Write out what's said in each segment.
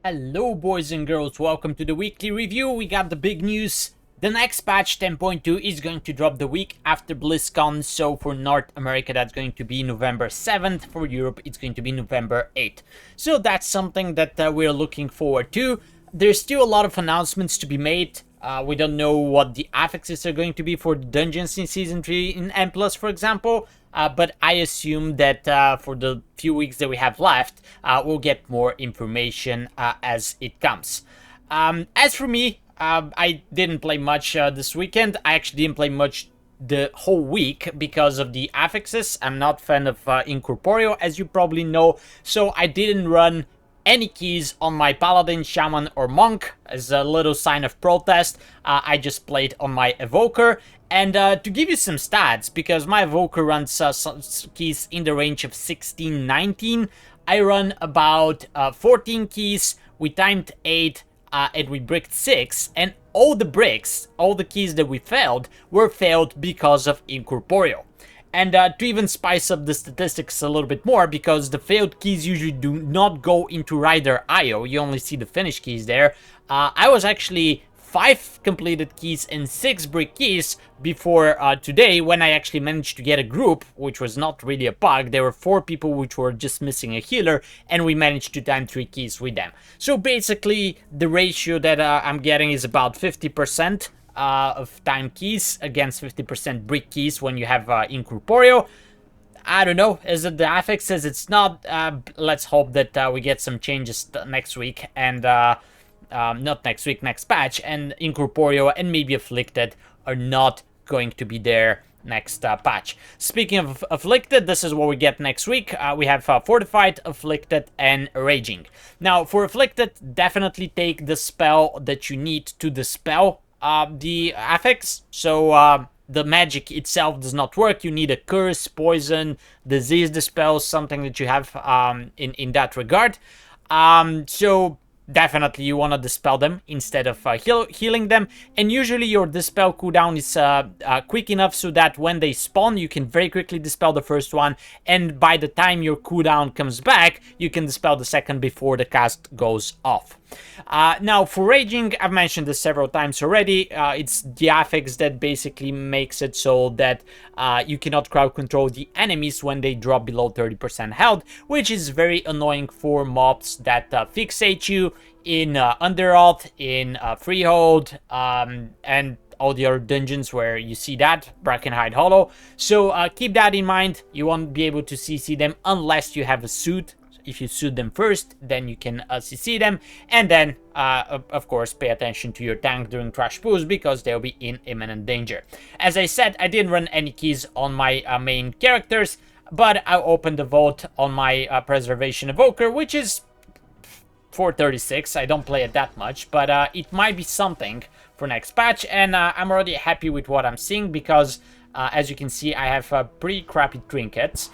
Hello boys and girls, welcome to the weekly review. We got the big news. The next patch 10.2 is going to drop the week after BlizzCon, so for North America that's going to be November 7th, for Europe it's going to be November 8th. So that's something that we're looking forward to. There's still a lot of announcements to be made. We don't know what the affixes are going to be for the dungeons in Season 3 in M+, for example. But I assume that for the few weeks that we have left, we'll get more information as it comes. As for me, I didn't play much this weekend. I actually didn't play much the whole week because of the affixes. I'm not a fan of Incorporeal, as you probably know, so I didn't run any keys on my Paladin, Shaman, or Monk as a little sign of protest. I just played on my Evoker. And to give you some stats, because my Evoker runs some keys in the range of 16-19, I run about 14 keys, we timed 8, and we bricked 6, and all the bricks, all the keys that we failed, were failed because of Incorporeal. And to even spice up the statistics a little bit more, because the failed keys usually do not go into Rider IO, you only see the finished keys there, I was actually 5 completed keys and 6 brick keys before today, when I actually managed to get a group, which was not really a bug. There were 4 people which were just missing a healer, and we managed to time 3 keys with them. So basically, the ratio that I'm getting is about 50% of time keys against 50% brick keys when you have Incorporeal. I don't know, is it the affix? Says it's not. Let's hope that we get some changes next week, and not next week, next patch, and Incorporeal and maybe Afflicted are not going to be there next patch. Speaking of Afflicted, this is what we get next week. We have Fortified, Afflicted, and Raging. Now, for Afflicted, definitely take the spell that you need to dispel the affix. So the magic itself does not work. You need a curse, poison, disease dispel, something that you have in that regard. So definitely you want to dispel them instead of healing them, and usually your dispel cooldown is quick enough so that when they spawn you can very quickly dispel the first one, and by the time your cooldown comes back you can dispel the second before the cast goes off. Now for Raging, I've mentioned this several times already. It's the affix that basically makes it so that you cannot crowd control the enemies when they drop below 30% health, which is very annoying for mobs that fixate you in Underoath, in Freehold, and all the other dungeons where you see that, Brackenhide Hollow. So keep that in mind. You won't be able to CC them unless you have a suit. If you suit them first, then you can CC them, and then of course pay attention to your tank during trash pulls because they'll be in imminent danger. As I said, I didn't run any keys on my main characters, but I opened the vote on my Preservation Evoker, which is 436. I don't play it that much, but it might be something for next patch, and I'm already happy with what I'm seeing because as you can see, I have pretty crappy trinkets.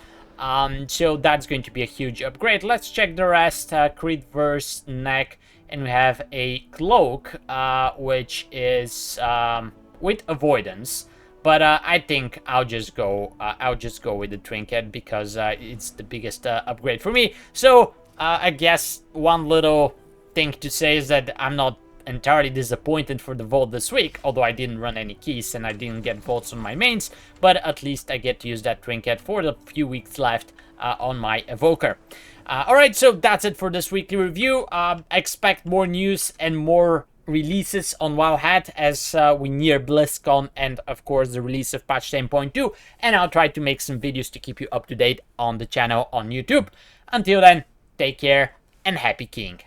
So that's going to be a huge upgrade. Let's check the rest. Crit Verse, Neck, and we have a Cloak, which is with Avoidance. But I think I'll just go with the trinket because it's the biggest upgrade for me. So I guess one little thing to say is that I'm not entirely disappointed for the vote this week, although I didn't run any keys and I didn't get votes on my mains, but at least I get to use that trinket for the few weeks left on my Evoker. Alright, so that's it for this weekly review. Expect more news and more releases on Wowhat as we near BlizzCon and of course the release of patch 10.2, and I'll try to make some videos to keep you up to date on the channel on YouTube. Until then, take care and happy keying.